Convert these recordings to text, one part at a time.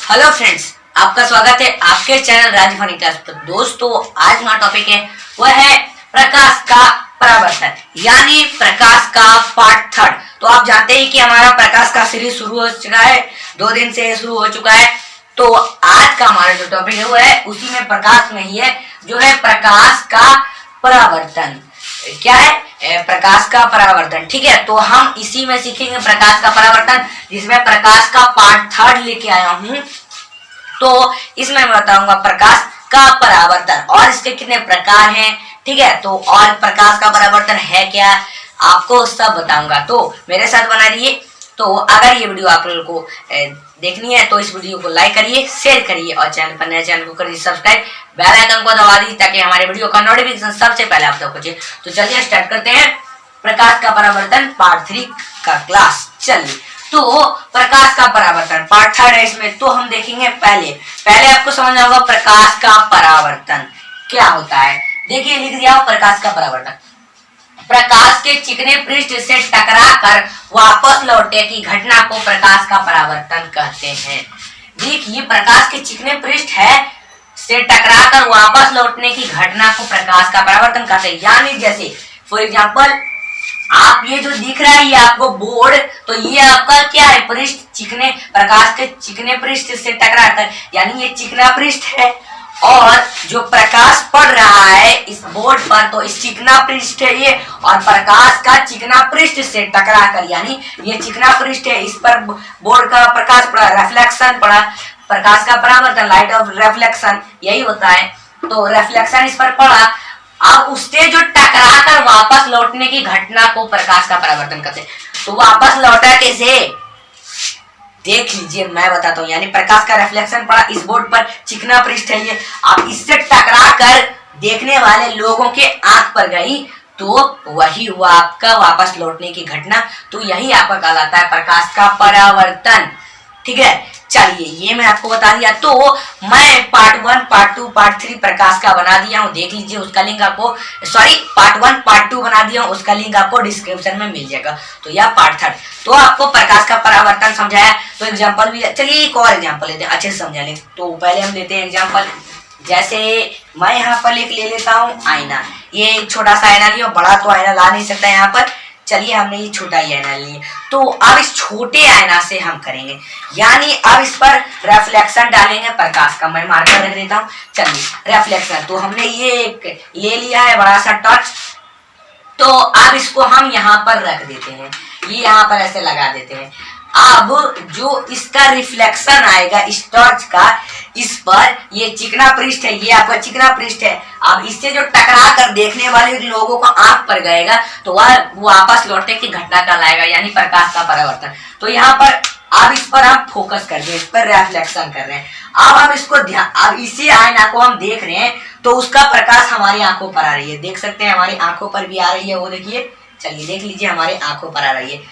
Hello friends, आपका स्वागत है आपके चैनल राजभानी क्लास पर। दोस्तों, आज हमारा टॉपिक है वह है प्रकाश का परावर्तन यानी प्रकाश का पार्ट थर्ड। तो आप जानते हैं कि हमारा प्रकाश का सीरीज शुरू हो चुका है, 2 दिन से शुरू हो चुका है। तो आज का हमारा जो टॉपिक है वो है उसी में प्रकाश में ही है, जो है प्रकाश का परावर्तन। क्या है? प्रकाश का परावर्तन। ठीक है, तो हम इसी में सीखेंगे प्रकाश का परावर्तन, जिसमें प्रकाश का पार्ट थर्ड लेके आया हूँ। तो इसमें मैं बताऊंगा प्रकाश का परावर्तन और इसके कितने प्रकार हैं। ठीक है, तो और प्रकाश का परावर्तन है क्या, आपको सब बताऊंगा। तो मेरे साथ बना रहिए। तो अगर ये वीडियो आप लोगों को देखनी है तो इस वीडियो को लाइक करिए, शेयर करिए और चैनल पर नए चैनल को करिए सब्सक्राइब, बेल आइकन को दबा दीजिए ताकि हमारे वीडियो का नोटिफिकेशन सबसे पहले आप तक पहुंचे। तो चलिए स्टार्ट करते हैं प्रकाश का परावर्तन पार्ट 3 का क्लास। चलिए, तो प्रकाश का परावर्तन पार्ट थर्ड है इसमें। तो हम देखेंगे पहले आपको समझना होगा प्रकाश का परावर्तन क्या होता है। देखिए, लिख दिया प्रकाश का परावर्तन, प्रकाश के चिकने पृष्ठ से टकराकर वापस लौटने की घटना को प्रकाश का परावर्तन कहते हैं। देखिए, प्रकाश के चिकने पृष्ठ है से टकराकर वापस लौटने की घटना को प्रकाश का परावर्तन कहते हैं। यानी जैसे फॉर एग्जांपल, आप ये जो दिख रहा है ये आपको बोर्ड, तो ये आपका क्या है? पृष्ठ चिकने, प्रकाश के चिकने पृष्ठ से टकराकर, यानी ये चिकना पृष्ठ है और जो प्रकाश पड़ रहा है इस बोर्ड पर, तो इस चिकना पृष्ठ है ये, और प्रकाश का चिकना पृष्ठ से टकराकर, यानी ये चिकना पृष्ठ है, इस पर बोर्ड का प्रकाश पड़ा, रिफ्लेक्शन पड़ा, प्रकाश का परावर्तन, लाइट ऑफ रिफ्लेक्शन यही होता है। तो रिफ्लेक्शन इस पर पड़ा, अब उससे जो टकराकर वापस लौटने की घटना को प्रकाश का परावर्तन कहते हैं। तो वापस लौटा कैसे, देख लीजिए, मैं बताता हूँ। यानी प्रकाश का रिफ्लेक्शन पड़ा इस बोर्ड पर, चिकना पृष्ठ है ये, अब इससे टकराकर देखने वाले लोगों के आंख पर गई, तो वही हुआ आपका वापस लौटने की घटना। तो यही आपका कहलाता है प्रकाश का परावर्तन। ठीक है, चलिए ये मैं आपको बता दिया। तो मैं पार्ट 1, पार्ट 2, पार्ट 3 प्रकाश का बना दिया हूँ, देख लीजिए। उसका लिंक आपको, पार्ट 1, पार्ट 2 बना दिया हूँ, उसका लिंक आपको डिस्क्रिप्शन में मिल जाएगा। तो यह पार्ट 3। तो आपको प्रकाश का परावर्तन समझाया, तो एग्जाम्पल भी, चलिए एक और एग्जाम्पल लेते हैं, अच्छे से समझा लें। तो पहले हम लेते हैं एग्जाम्पल। जैसे मैं यहाँ पर एक ले लेता हूँ आईना। ये छोटा सा आईना लिया, बड़ा तो आईना ला नहीं सकता यहाँ पर। चलिए, हमने ये छोटा ही आईना लिया। तो अब इस छोटे आईना से हम करेंगे, यानी अब इस पर रिफ्लेक्शन डालेंगे प्रकाश का। मैं मार्कर रख देता हूँ। चलिए, रिफ्लेक्शन, तो हमने ये एक ले लिया है बड़ा सा टॉर्च। तो अब इसको हम यहाँ पर रख देते हैं, ये यहाँ पर ऐसे लगा देते हैं। अब जो इसका रिफ्लेक्शन आएगा इस टॉर्च का, इस पर ये चिकना पृष्ठ है, ये आपका चिकना पृष्ठ है। अब इससे जो टकरा कर देखने वाले लोगों को आंख पर गएगा, तो वह वापस लौटने की घटना कहलाएगा, यानी प्रकाश का परावर्तन। तो यहाँ पर अब इस पर हम फोकस कर रहे हैं, इस पर रिफ्लेक्शन कर रहे हैं। अब हम इसको अब इसी आईना को हम देख रहे हैं, तो उसका प्रकाश हमारी आंखों पर आ रही है, देख सकते हैं हमारी आंखों पर भी आ रही है, वो देखिए। चलिए देख लीजिए, हमारी आंखों पर आ रही है,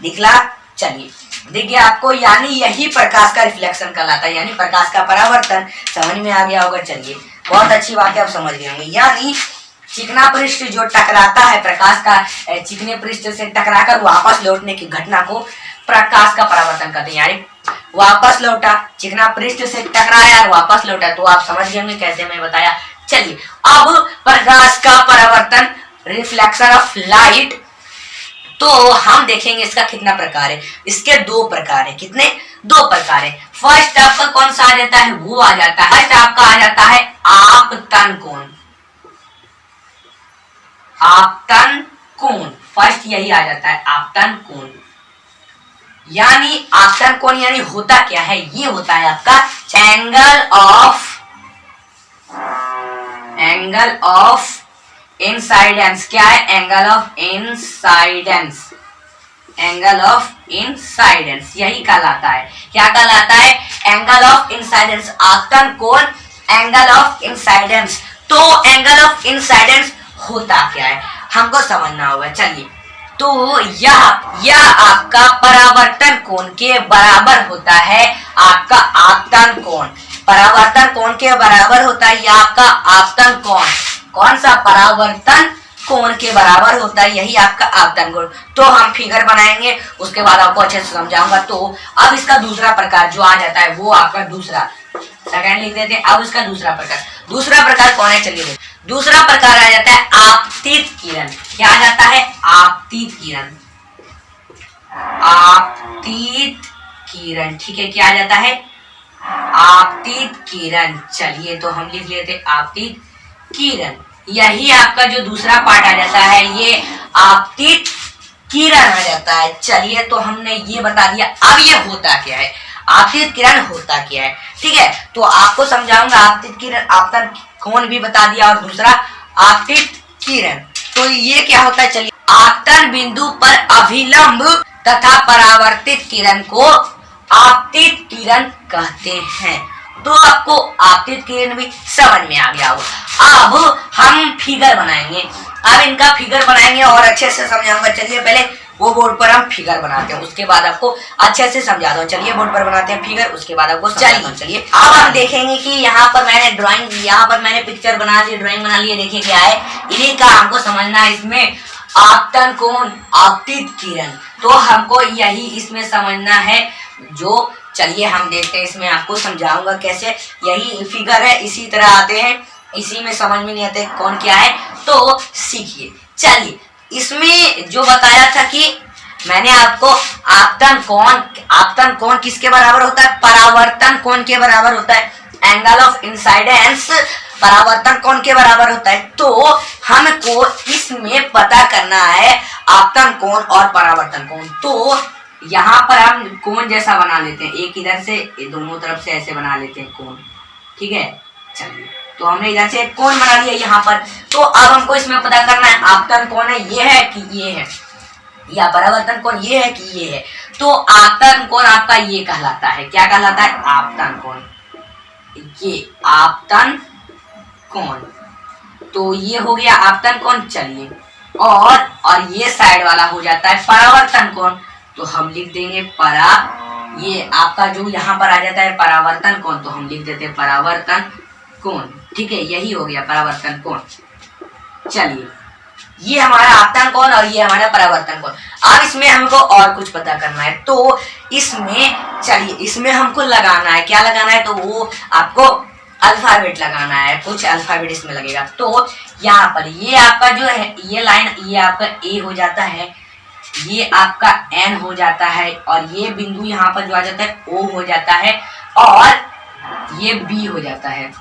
दिखला। चलिए देखिए आपको, यानी यही प्रकाश का रिफ्लेक्शन कहलाता है, यानी प्रकाश का परावर्तन। समझ में आ गया होगा। चलिए, बहुत अच्छी बात है, आप समझ गए होंगे। यानी चिकना पृष्ठ जो टकराता है, प्रकाश का चिकने पृष्ठ से टकराकर वापस लौटने की घटना को प्रकाश का परावर्तन कहते हैं। यानी वापस लौटा, चिकना पृष्ठ से टकराया और वापस लौटा। तो आप समझ गए होंगे कैसे मैं बताया। चलिए, अब प्रकाश का परावर्तन, रिफ्लेक्शन ऑफ लाइट, तो हम देखेंगे इसका कितना प्रकार है। इसके 2 प्रकार है। कितने? 2 प्रकार है। फर्स्ट आपका कौन सा आ जाता है, वो आ जाता है, फर्स्ट आपका आ जाता है आपतन कोण। आपतन कोण, फर्स्ट यही आ जाता है, आपतन कोण। यानी आपतन कोण यानी होता क्या है, ये होता है आपका एंगल ऑफ इंसाइडेंस। क्या है? एंगल ऑफ इंसाइडेंस, एंगल ऑफ इंसाइडेंस यही कहलाता है। क्या कहलाता है? एंगल ऑफ इंसाइडेंस, आपतन कोण, एंगल ऑफ इंसाइडेंस। तो एंगल ऑफ इंसाइडेंस होता क्या है, हमको समझना होगा। चलिए, तो यह आपका परावर्तन कोण के बराबर होता है, आपका आपतन कोण। परावर्तन कोण के बराबर होता है यह आपका आपतन कोण। कौन सा? परावर्तन कोण के बराबर होता है, यही आपका आपतन कोण। तो हम फिगर बनाएंगे, उसके बाद आपको अच्छे से समझाऊंगा। तो अब इसका दूसरा प्रकार जो आ जाता है वो आपका दूसरा, सेकंड लिख देते हैं। अब इसका दूसरा प्रकार कौन है, चलिए दूसरा प्रकार आ जाता है आपतित किरण। क्या आ जाता है, आपतित किरण, आपतित किरण, ठीक है। क्या आ जाता है, आपतित किरण। चलिए तो हम लिख लेते आपतित किरण। यही आपका जो दूसरा पार्ट आ जाता है, ये आपतित किरण आ जाता है। चलिए तो हमने ये बता दिया। अब ये होता क्या है, आपतित किरण होता क्या है, ठीक है। तो आपको समझाऊंगा आपतित किरण, आपतन कोण भी बता दिया, और दूसरा आपतित किरण। तो ये क्या होता है, चलिए। आपतन बिंदु पर अभिलंब तथा परावर्तित किरण को आपतित किरण कहते हैं। तो आपको आपतित किरण भी समझ में आ गया होगा। अब हम फिगर बनाएंगे, अब इनका फिगर बनाएंगे और अच्छे से समझाऊंगा। चलिए पहले वो बोर्ड पर हम फिगर बनाते हैं, उसके बाद आपको अच्छे से समझाता हूँ। चलिए बोर्ड पर बनाते हैं फिगर, उसके बाद आपको चलिए अब हम देखेंगे कि यहाँ पर मैंने पिक्चर बना ली, ड्राइंग बना ली। देखिए क्या है, इन्हीं का हमको समझना है। इसमें आपतन कोण, आपतित किरण, तो हमको यही इसमें समझना है। जो चलिए हम देखते हैं, इसमें आपको समझाऊंगा कैसे। यही फिगर है, इसी तरह आते हैं, इसी में समझ में नहीं आते कौन क्या है, तो सीखिए। चलिए इसमें जो बताया था कि मैंने आपको आपतन कोण किसके बराबर होता है, परावर्तन कोण के बराबर होता है। एंगल ऑफ इंसाइडेंस परावर्तन कोण के बराबर होता है। तो हमको इसमें पता करना है आपतन कोण और परावर्तन कोण। तो यहाँ पर हम कोण जैसा बना लेते हैं, एक इधर से दोनों तरफ से ऐसे बना लेते हैं कोण, ठीक है। चलिए तो हमने इधर से एक कोण बना लिया यहाँ पर। तो अब हमको इसमें पता करना है आपतन कोण है ये है कि ये है, या परावर्तन कोण ये है कि ये है। तो आपतन कोण आपका ये कहलाता है, क्या कहलाता है, आपतन कोण। ये आपतन कोण, तो ये हो गया आपतन कोण। चलिए और ये साइड वाला हो जाता है परावर्तन कोण। तो हम लिख देंगे ये आपका जो यहाँ पर आ जाता है परावर्तन कोण, तो हम लिख देते हैं परावर्तन कोण, ठीक है। यही हो गया परावर्तन कोण। चलिए ये हमारा आपतन कोण और ये हमारा परावर्तन कोण। अब इसमें हमको और कुछ पता करना है। तो इसमें हमको लगाना है, क्या लगाना है, तो वो आपको अल्फाबेट लगाना है, कुछ अल्फाबेट इसमें लगेगा। तो यहाँ पर ये आपका जो है ये लाइन, ये आपका ए हो जाता है, ये आपका एन हो जाता है, और ये बिंदु यहाँ पर जो आ जाता है ओ हो जाता है, और ये बी हो जाता है।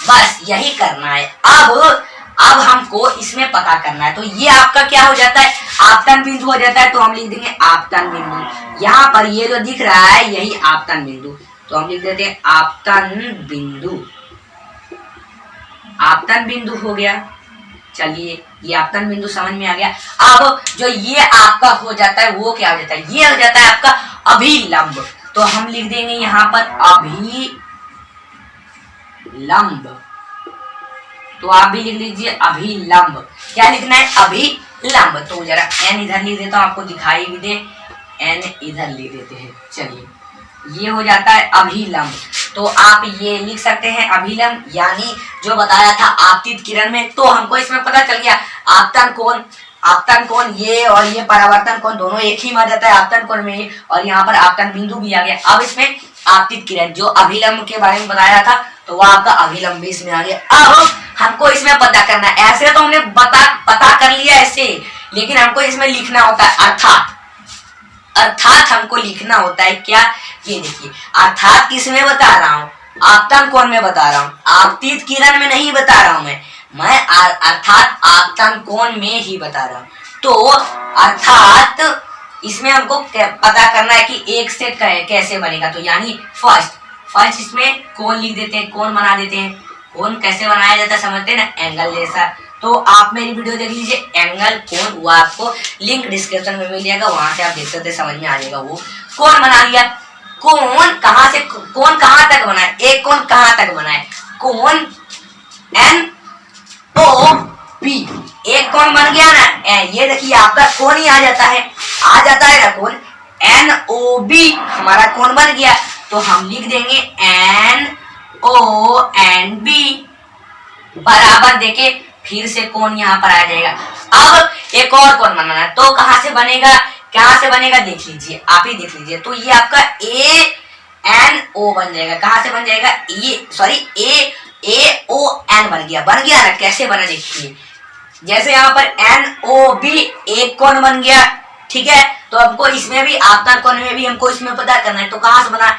बस यही करना है। अब हमको इसमें पता करना है। तो ये आपका क्या हो जाता है, आपतन बिंदु हो जाता है। तो हम लिख देंगे आपतन बिंदु। यहाँ पर ये जो दिख रहा है यही आपतन बिंदु, तो हम लिख देते हैं आपतन बिंदु। आपतन बिंदु हो गया। चलिए ये आपतन बिंदु समझ में आ गया। अब जो ये आपका हो जाता है वो क्या हो जाता है, ये हो जाता है आपका अभिलंब। तो हम लिख देंगे यहाँ पर अभिलंब। तो आप भी लिख लीजिए अभिलंब। क्या लिखना है, अभिलंब। तो जरा एन इधर लिख देता हूँ, आपको दिखाई भी दे, एन इधर लिख देते हैं। चलिए ये हो जाता है अभिलंब। तो आप ये लिख सकते हैं अभिलंब, यानी जो बताया था आपतित किरण में। तो हमको इसमें पता चल गया आपतन कोण ये और ये परावर्तन कोण दोनों एक ही माना जाता है आपतन कोण में, और यहाँ पर आपतन बिंदु भी आ गया। अब इसमें आपतित किरण जो अभिलंब के बारे में बताया था, तो वह आपका अभिलंब भी इसमें आ गया। अब हमको इसमें पता करना है। ऐसे तो हमने पता कर लिया ऐसे, लेकिन हमको इसमें लिखना होता है अर्थात हमको लिखना होता है क्या, ये देखिए। अर्थात किसमें बता रहा हूँ, आपतन कोण में बता रहा हूँ, आपतित किरण में नहीं बता रहा हूँ मैं अर्थात आपतन कोण में ही बता रहा हूँ। तो अर्थात इसमें हमको पता करना है कि एक से कैसे बनेगा। तो यानी फर्स्ट इसमें कोण लिख देते हैं, कोण बना देते हैं। कोण कैसे बनाया जाता है समझते हैं ना, एंगल जैसा। तो आप मेरी वीडियो देख लीजिए, एंगल कोण, वो आपको लिंक डिस्क्रिप्शन में मिल जाएगा, वहां से आप देख सकते हैं, समझ में आ जाएगा। वो कोण बना लिया। कोण कहां तक बना है, एक कोण कहां तक बना है, कोण एन ओ बी, एक कोण बन गया ना। ये देखिए आपका कोण ही आ जाता है ना कोण, एन ओ बी हमारा कोण बन गया। तो हम लिख देंगे एन ओ एंड बी बराबर देके फिर से कोण यहाँ पर आ जाएगा। अब एक और कोण बनाना है, तो कहां से बनेगा, कहां से बनेगा देख लीजिए, आप ही देख लीजिए। तो ये आपका ANO बन जाएगा। कहां से बन जाएगा, ये सॉरी AON बन गया ना। कैसे बना देखिए, जैसे यहाँ पर NOB एक कोण बन गया, ठीक है। तो हमको इसमें भी आपतन कोण में भी हमको इसमें पता करना है, तो कहां से बना,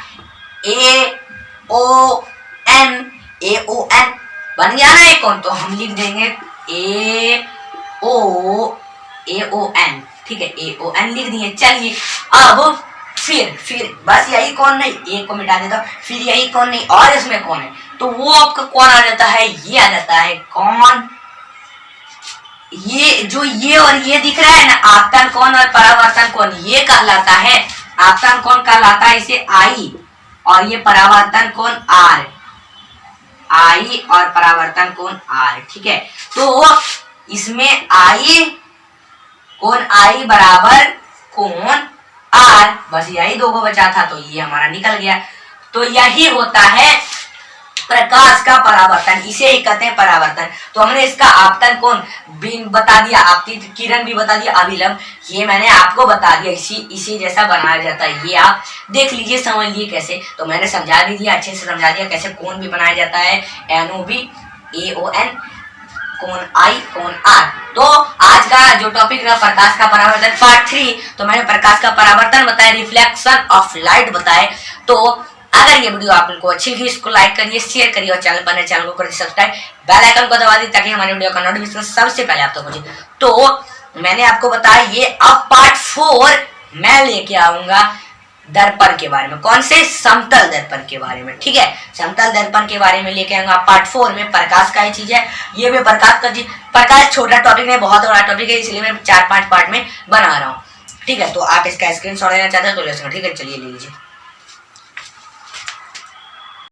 AON बन गया ना एक कोण। तो हम लिख देंगे AON, ठीक है, AON लिख दिए। चलिए अब फिर बस यही कोण नहीं, एक को मिटा देता हूं, फिर यही कोण नहीं और इसमें कोण है, तो वो आपका कौन आ जाता है, ये आ जाता है कौन, ये जो ये और ये दिख रहा है ना, आपतन कोण और परावर्तन कोण, ये कहलाता है आपतन कोण, कहलाता है इसे I, और ये परावर्तन कोण R, I और परावर्तन कोण R, ठीक है। तो इसमें कोण I बराबर कोण R, बस यही दो को बचा था, तो ये हमारा निकल गया। तो यही होता है प्रकाश का परावर्तन, इसे ही कहते हैं परावर्तन। तो हमने इसका आपतन कोण भी बता दिया, आपतित किरण भी बता दिया, अभिलंब ये मैंने आपको बता दिया, इसी जैसा बनाया जाता है। ये आप देख लीजिए, समझ लीजिए कैसे। तो मैंने समझा भी दिया, अच्छे से समझा दिया कैसे कोण भी बनाया जाता है, NOB AON कोण I कोण R। तो आज का जो टॉपिक रहा प्रकाश का परावर्तन पार्ट 3, तो मैंने प्रकाश का परावर्तन बताया, रिफ्लेक्शन ऑफ लाइट बताए। तो अगर ये वीडियो आपको अच्छी लगी, इसको लाइक करिए, शेयर करिए और चैनल को करिए सब्सक्राइब, बेल आइकन को दबा दीजिए ताकि हमारे वीडियो का नोटिफिकेशन सबसे पहले आप तक पहुंचे। तो मैंने आपको बताया, ये अब पार्ट 4 मैं लेके आऊंगा दर्पण के बारे में। कौन से, समतल दर्पण के बारे में, ठीक है। समतल दर्पण के बारे में लेके आऊंगा पार्ट 4 में। प्रकाश का ही चीज है, ये भी प्रकाश का चीज, प्रकाश छोटा टॉपिक नहीं, बहुत बड़ा टॉपिक है, इसलिए मैं 4-5 पार्ट में बना रहा हूँ, ठीक है। तो आप इसका स्क्रीनशॉट लेना चाहते हो तो ले सकते हो, ठीक है। चलिए ले लीजिए।